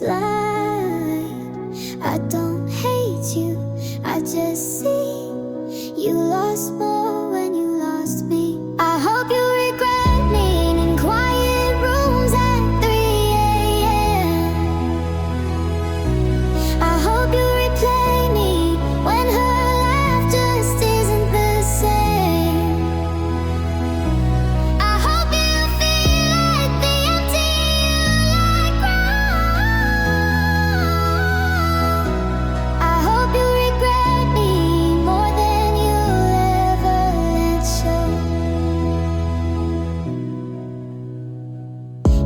this light. I don't hate you, I just see you lost more when you lost me. I hope you regret me in quiet rooms at 3 a.m. I hope you replay me when her laugh just isn't the same. I hope you feel like the empty you let grow. I hope you regret me more than you'll ever let show.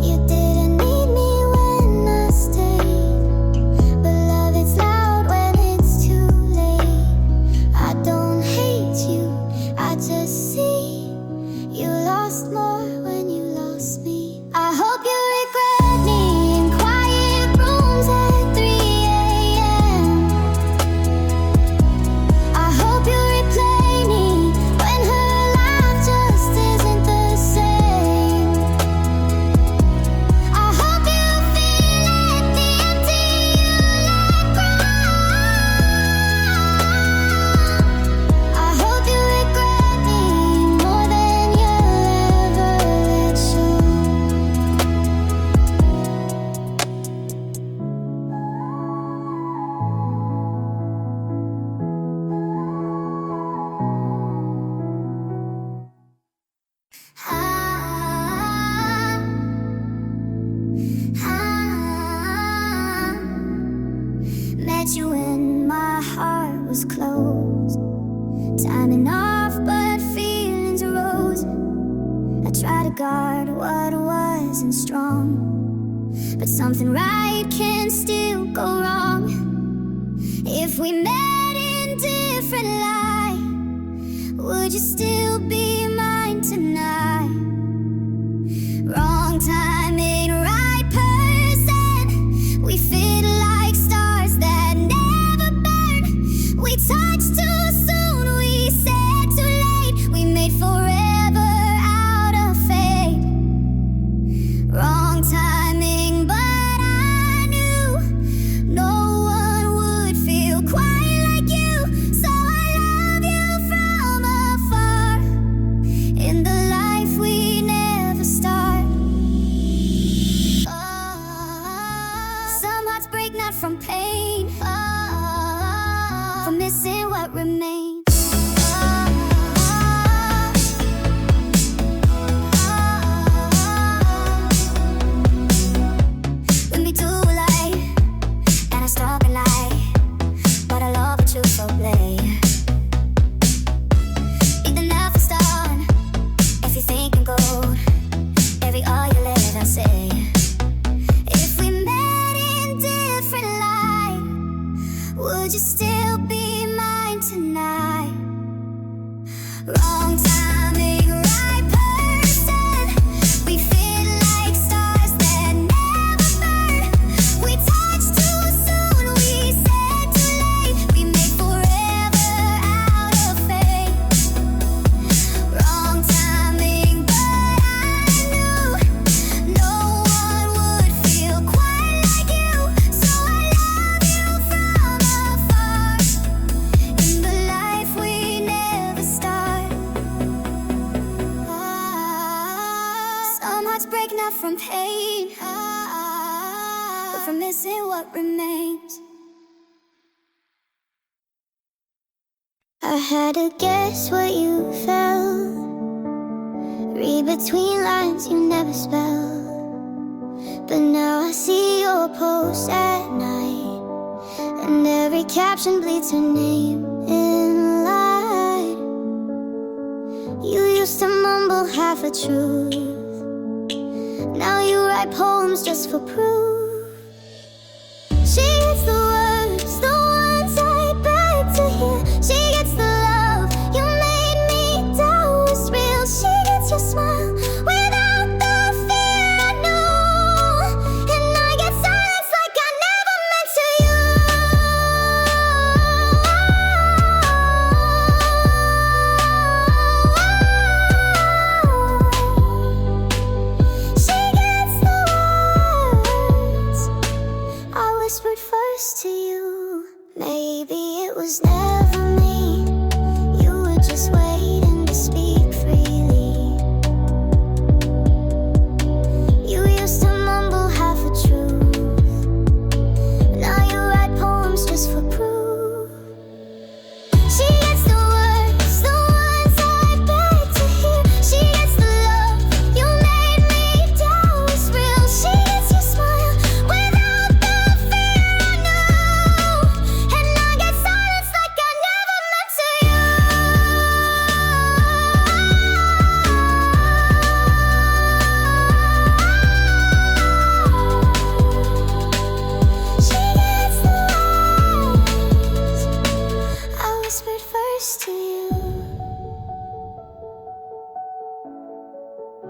You didn't need me when I stayed, but love it's loud when it's too late. I don't hate you, I just see you lost more when you lost me. I hope you regret me in quiet rooms at 3 a.m. I hope you replay me when her laugh just isn't the same. I hope you feel like the empty you let grow. I hope you regret me more than you'll ever let show. Met you when my heart was closed, timing off but feelings rose. I tried to guard what wasn't strong, but something right can still go wrong. If we met in different light, would you still be mine tonight? Wrong timing, right person. We fit like stars that never burn. We touched too soon, we said too late. We made forever out of fate. Wrong timing, but I knew no one would feel quite like you. So I love you from afar, in the life we never start. Some hearts break not from pain, from missing what remains. When we do a lie, and I stop and lie, but I love what you so play. Be the nothing start, if you think I'm gold, every all you let I say. If we met in different light, would you still be mine tonight? Wrong timing, right person. We fit like stars that never burn. We touched too soon, we said too late. We made forever out of fate. Wrong timing, but I knew no one would feel quite like you. So I love you from afar, in the life we never start. Some hearts break not from pain, but from missing what remains. I had to guess what you felt, read between lines you never spelled. But now I see your post at night, and every caption bleeds her name in light. You used to mumble half a truth, now you write poems just for proof. She gets the words, the ones I beg to hear. She gets the love you made me doubt was real. She gets your smile without the fear I knew, and I get silence like I never meant to you. She gets the words.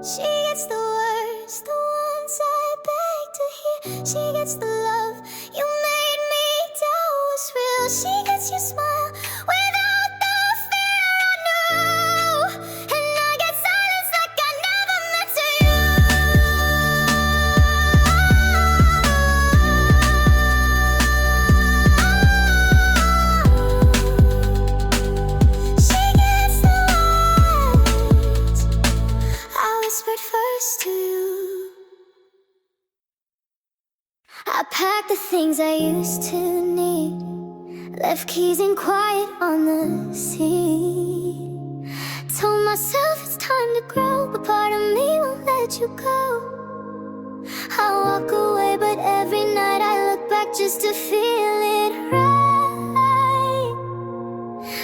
She gets the words, the ones I beg to hear. She gets the love you made me doubt was real. She gets your smile without the fear I knew. And I get silence like I never meant to you. She gets the words I whispered first to you. I packed the things I used to need, left keys and quiet on the seat. Told myself it's time to grow, but part of me won't let you go. I walk away, but every night I look back just to feel it right.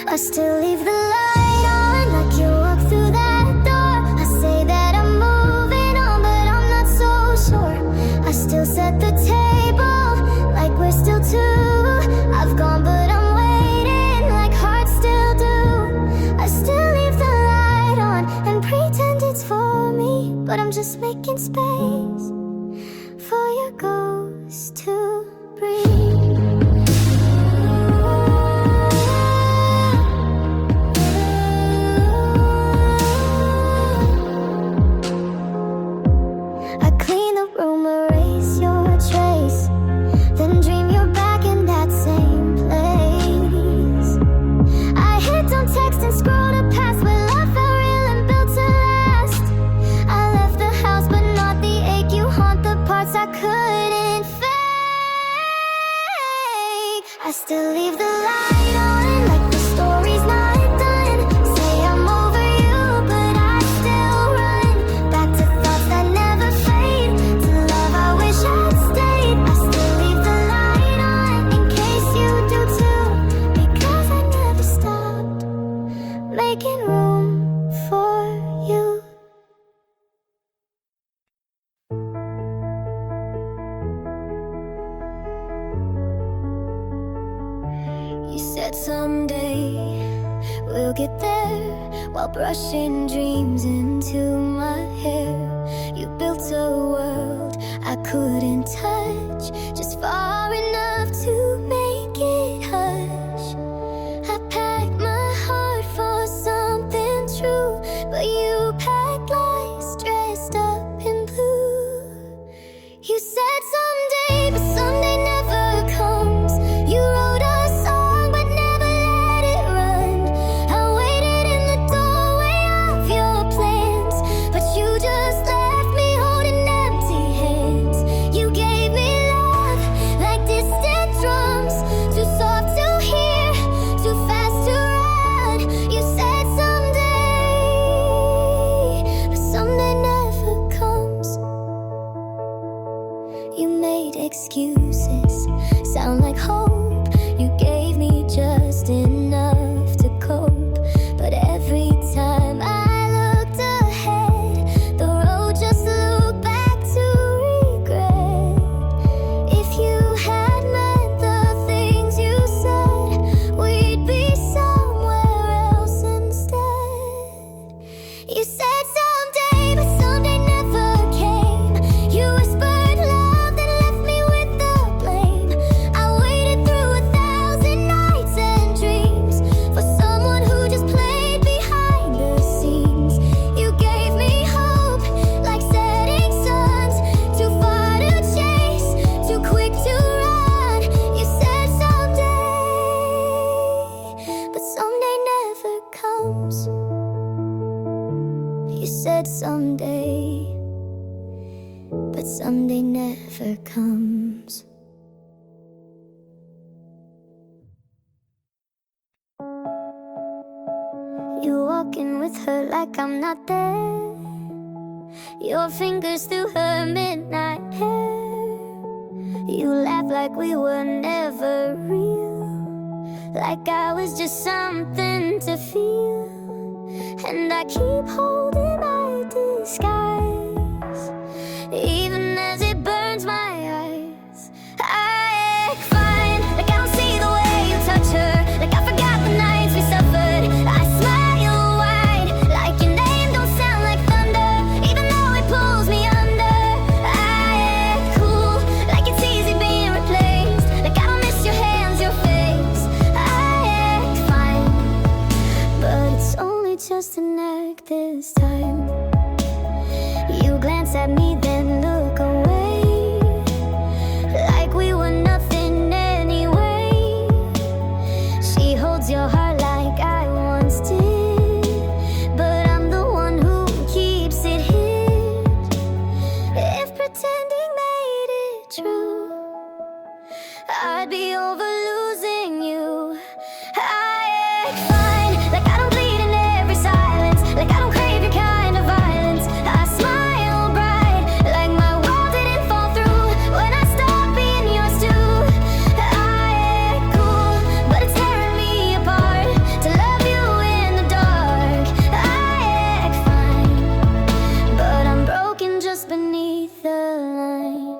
I still leave the light on, like you walk through that door. I say that I'm moving on, but I'm not so sure. I still set the table, like we're still two. I've gone, but I'm waiting, like hearts still do. I still leave the light on and pretend it's for me, but I'm just making space for your ghost to breathe. I clean the room, erase your trace, then dream you're back in that same place. I hit don't text and scroll to past where love felt real and built to last. I left the house, but not the ache. You haunt the parts I couldn't fake. I still leave the light on, like the story's not done. Say I'm over you, but I still run back to thoughts that never fade, to love I wish I'd stayed. I still leave the light on in case you do too, because I never stopped making room for you. You said someday we'll get there, while brushing dreams into my hair. You built a world I couldn't touch, just far enough to make it hush. I packed my heart for something true, but you packed lies dressed up in blue. You said someday, but someday never comes. You wrote a song, but never let it run. I waited in the doorway of your plans, but you just left me holding empty hands. You gave me love like distant drums, too soft to hear, too fast to run. You said someday, but someday never comes. You made excuses sound like hope. You gave me just enough to cope, but every time I looked ahead, the road just looked back to regret. If you had meant the things you said, we'd be somewhere else instead. You said someday, but someday never came. You whispered love, then left me with the blame. I waited through 1,000 nights and dreams for someone who just played behind the scenes. You gave me hope, like setting suns, too far to chase, too quick to run. You said someday, but someday never comes. You said someday, but someday never comes. You walking with her like I'm not there, your fingers through her midnight hair. You laugh like we were never real, like I was just something to feel. And I keep holding my disguise, even as it burns my eyes. I act fine, like I don't see the way you touch her, like I forgot the nights we suffered. I smile wide, like your name don't sound like thunder, even though connect this time. You glance at me, then look away, like we were nothing anyway. She holds your heart like I once did, but I'm the one who keeps it hid. If pretending made it true, I'd be over losing you. I act fine, like I don't bleed in every silence, like I don't crave your kind of violence. I smile bright, like my world didn't fall through when I stopped being yours too. I act cool, but it's tearing me apart to love you in the dark. I act fine, but I'm broken just beneath the line.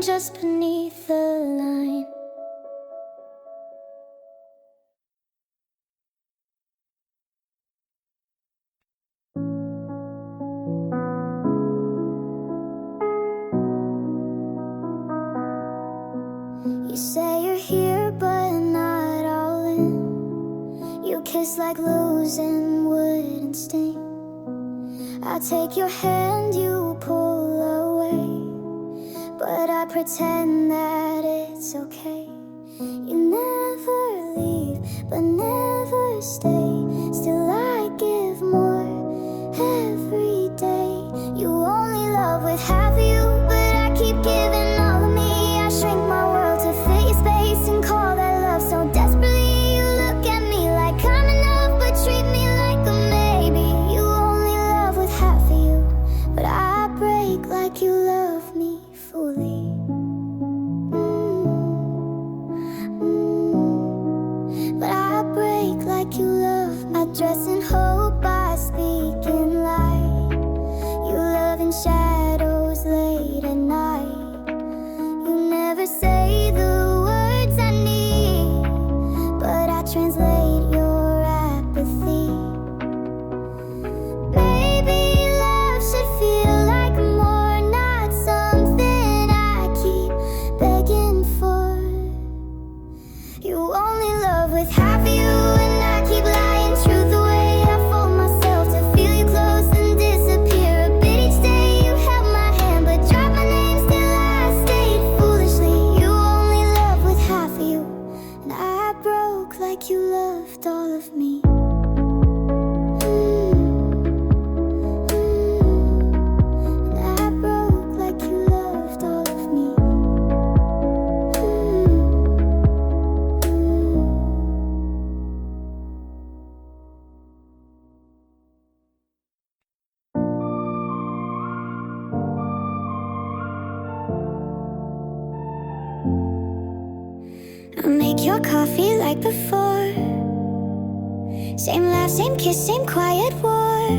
Just beneath the line. You say you're here, but not all in. You kiss like losing wouldn't sting. I take your hand, you pull away, but I pretend that it's okay. You never leave, but never stay. Still I give more every day. You only love with half of you, but I keep giving all of me. I shrink my world to fit your space and call that love so desperately. You look at me like I'm enough, but treat me like a maybe. You only love with half of you, but I break like you love me fully. But I break like you love me. I dress in hope, I speak in light. You love in shadows late at night. You never say the words I need, but I translate your apathy. Maybe love should feel like more, not something I keep begging for. You only love with half of you, and I keep lying truth away. I fold myself to feel you close and disappear a bit each day. You held my hand but dropped my name, still I stayed foolishly. You only love with half of you, and I broke like you loved all of me. And I broke like you loved all of me. I'll make your coffee like before. Same laugh, same kiss, same quiet war.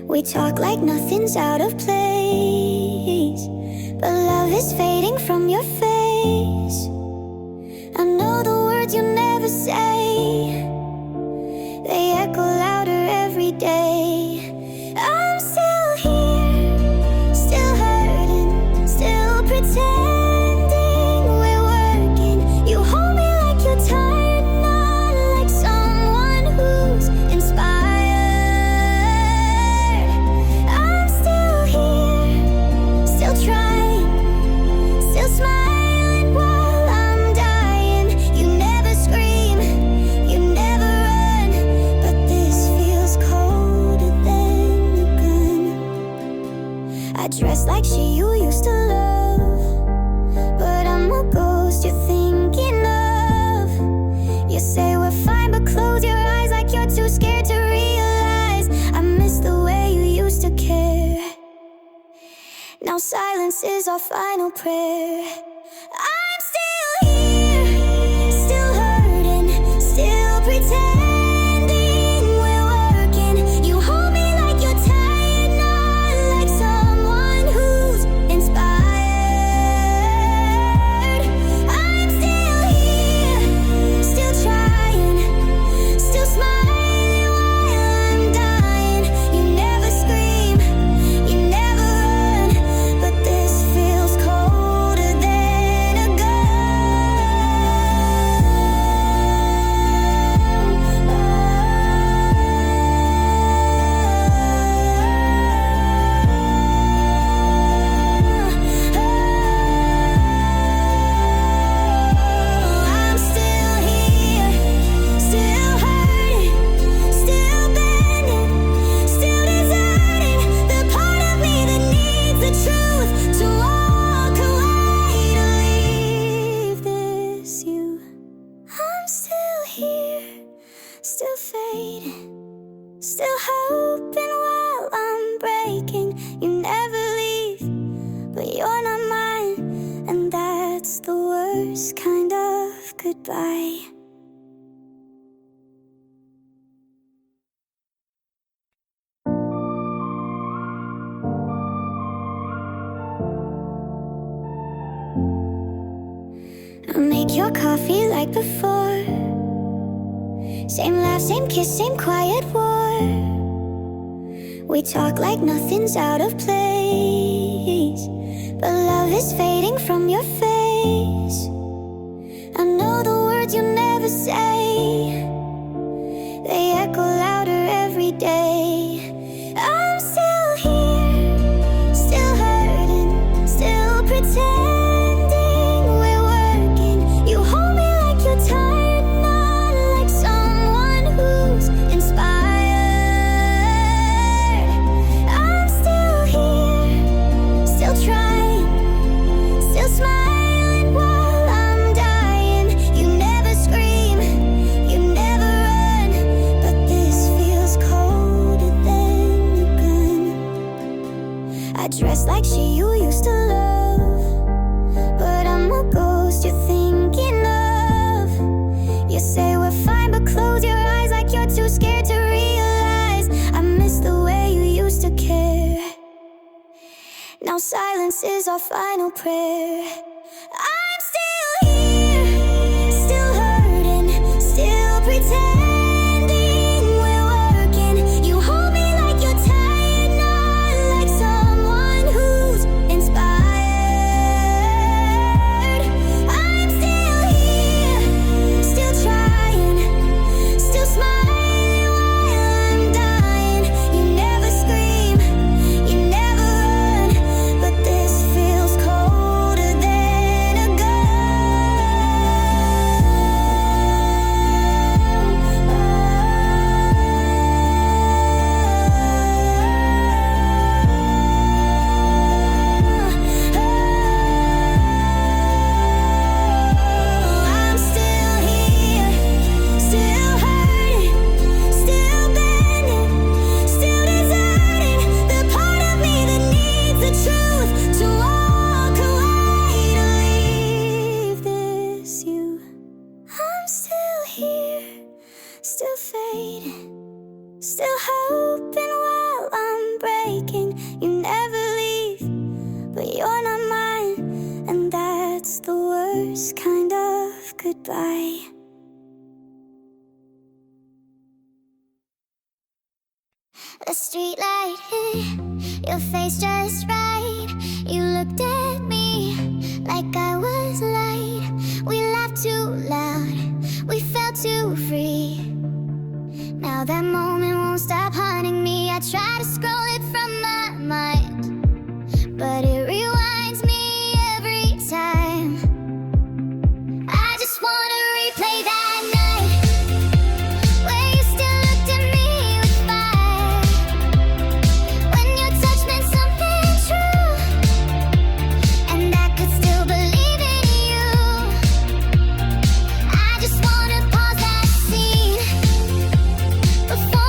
We talk like nothing's out of place, but love is fading from your face. I know the words you never say, they echo louder every day. I'm still here, still hurting, still pretending we're working. You hold me like you're tired, not like someone who's inspired. I'm still here, still trying, still smiling while I'm dying. You never scream, you never run, but this feels colder than a gun. I dress like she you used to love, but I'm a ghost you're thinking of. You say we're fine, but close your eyes like you're too scared to realize I miss the way you used to care. Now silence is our final prayer. I'm still here, still hurting, still pretending we're working. You hold me like you're tired, not like someone who's inspired. hoping while I'm breaking. You never leave, but you're not mine, and that's the worst kind of goodbye. I'll make your coffee like before. Same laugh, same kiss, same quiet war. We talk like nothing's out of place, but love is fading from your face. I know the words you never say, they echo louder every day. I'm still here, still hurting, still pretending we're working. You hold me like you're tired, not like someone who's inspired. I'm still here, still trying, still smiling while I'm dying. You never scream, you never run, but this feels colder than a gun. I dress like you used to love, but I'm a ghost you're thinking of. You say we're fine, but close your eyes like you're too scared to realize I miss the way you used to care. Now silence is our final prayer. I'm still here, still hurting, still pretending we're working. You hold me like you're tired, not like someone who's inspired. I'm still here, still trying, still smiling while I'm dying. You never scream, you never run, but this feels colder than a gun. I'm still here, still hurting, still bending, still deserting the part of me that needs the truth to walk away, to leave this you. I'm still here, still fading, still hoping while I'm breaking. You never leave, but you're not mine, and that's the worst kind of goodbye. The streetlight hit your face just right. You looked at me like I was light. We laughed too loud, we felt too free. Now that moment won't stop haunting me. I try to scroll it from my mind, but it rewinds me every time. I just wanna replay that night where you still looked at me with fire, when your touch meant something true, and I could still believe in you. I just wanna pause that scene before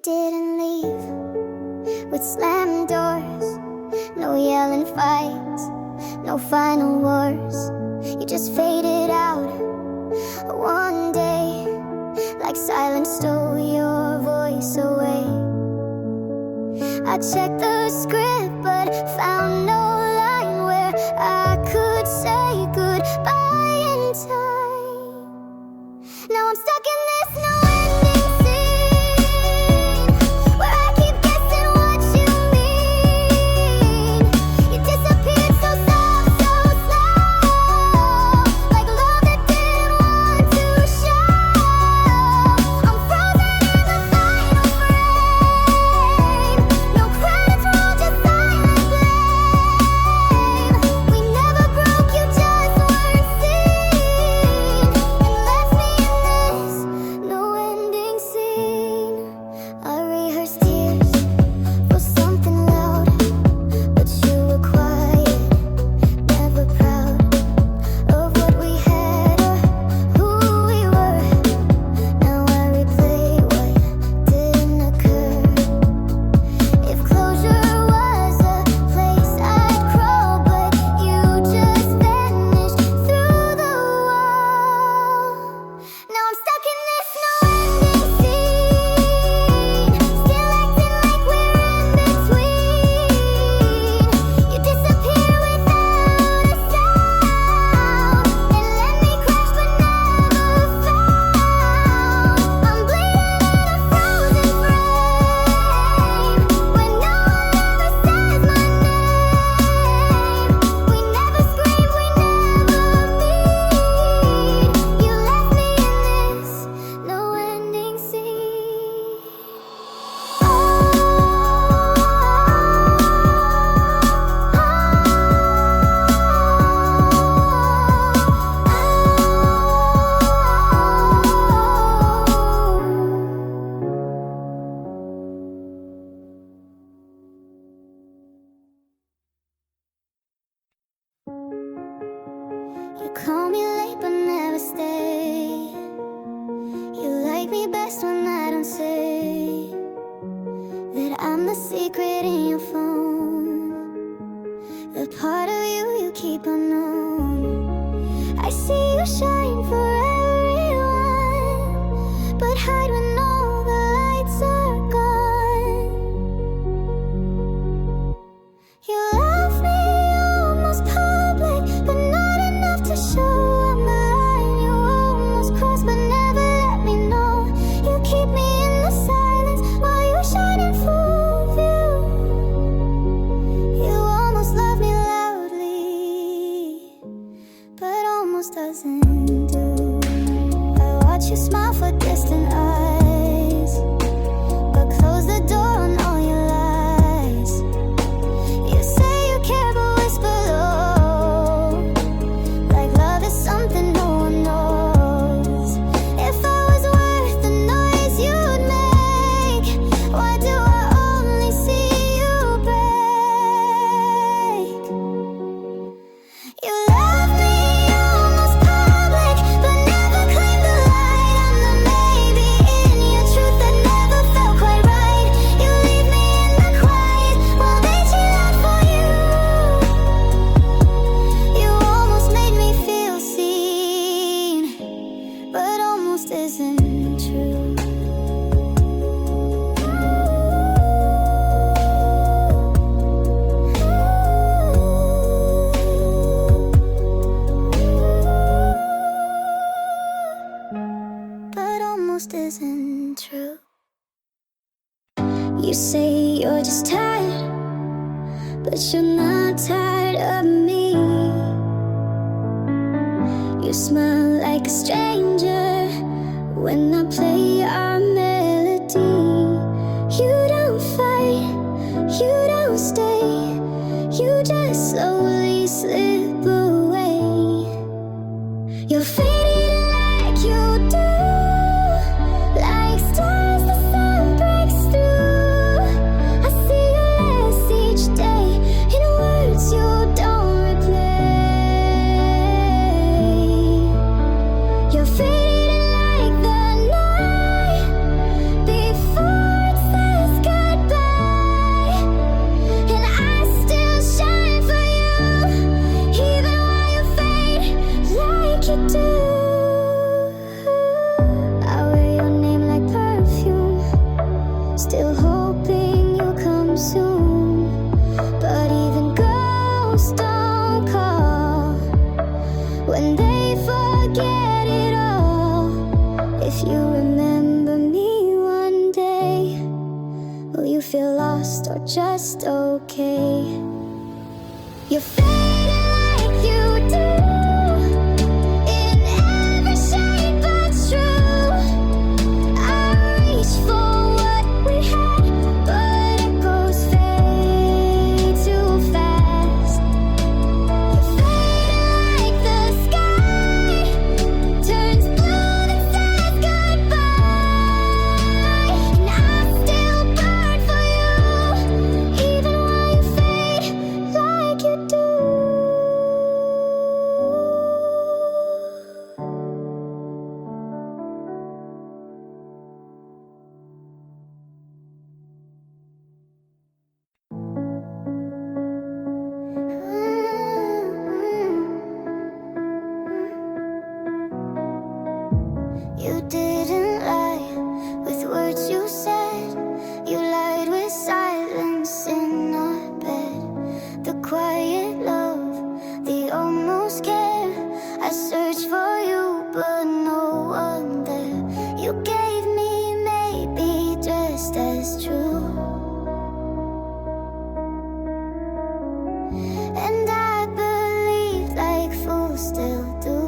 didn't leave with slammed doors, no yelling fights, no final wars. You just faded out one day, like silence stole your voice away. I checked the script but found no line where I could say goodbye in time. Now I'm stuck in this no-ending scene, where I keep guessing what you mean. You disappeared so soft, so slow, like love that didn't want to show. I'm frozen in the final frame, no credits roll, just silent blame. We never broke, you just weren't seen, and left me in this no-ending scene. I rehearsed tears for something loud, but you were quiet, never proud of what we had or who we were. Now I replay what didn't occur. If closure was a place I'd crawl, but you just vanished through the wall. Now I'm stuck in this no-ending scene, still acting like we're in between. You disappear without a sound, and let me crash but never found. I'm bleeding in a frozen frame, when no one ever says my name. We never screamed, we never meet. You left me in this no-ending scene. You call me late but never stay. You like me best when I don't say that I'm the secret in your phone, the part of you keep unknown. I see you shine for everyone, but hide when all the lights are gone. You love me almost public, but not enough to show I'm the line you almost crossed, but never let me know. You keep me in the silence while you shine in full view. You almost love me loudly, but almost doesn't do. I watch you smile for distant eyes, but close the door on all your lies. You say you care but whisper low, like love is something no one knows. If I was worth the noise you'd make, why do I only see you break? You love me almost public, but never claim the light. I'm the maybe in your truth that never felt quite right. You leave me in the quiet while they cheer out for you. You almost made me feel seen, but almost isn't true. But almost isn't true. You say you're just tired, but you're not tired of me. You smile like a stranger when I play our melody. You don't fight, you don't stay, you just slowly slip away. You're fading like you do, like stars the sun breaks through. I see you less each day in words you don't replay. You're fading like the night before it's just okay. You're fading like you do, in every shape but true. I reach for what we had, but it goes fade too fast. You're fading like the sky turns blue and says goodbye, and I still burn for you, even while you fade like you do. You didn't lie with words you said. You lied with silence in our bed. The quiet love, the almost care. I searched for you, but no one there. You gave me maybe just as true, and I believe like fools still do.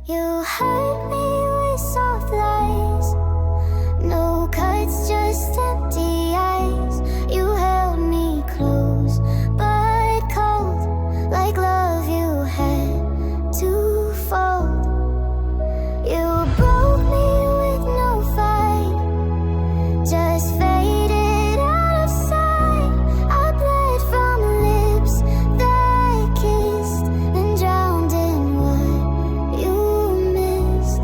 You hurt me with soft lies, no cuts, just empty eyes. You held me close, but cold, like love you had to fold. You broke me with no fight, just faded out of sight. I bled from lips that kissed and drowned in what you missed.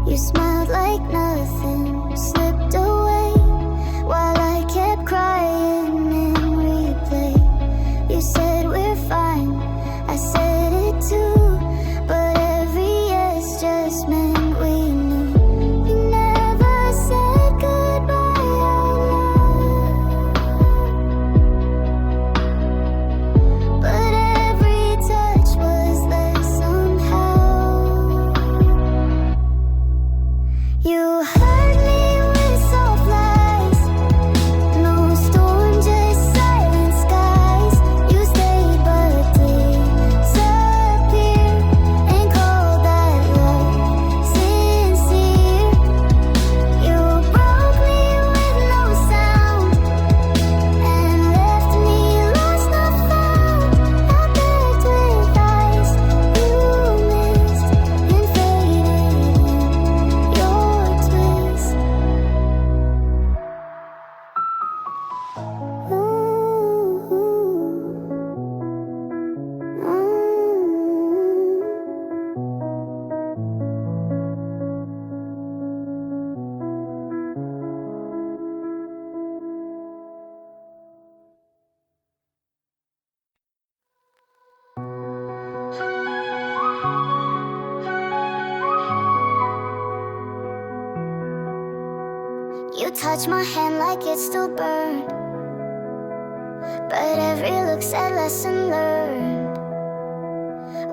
You smiled like nothing slipped away, while I kept crying in replay. You said we're fine, I said it too, but every yes just meant we knew. You never said goodbye out loud, but every touch was there somehow. You hurt me with soft lies, no storm, just silent skies. You stayed but disappeared, and called that love sincere. You broke me with no sound, and left me lost, not found. I begged with eyes you missed, and faded in your twist. You touch my hand like it still burned, but every look said lesson learned.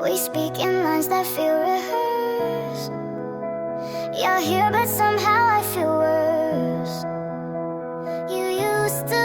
We speak in lines that feel rehearsed. You're here, but somehow I feel worse. You used to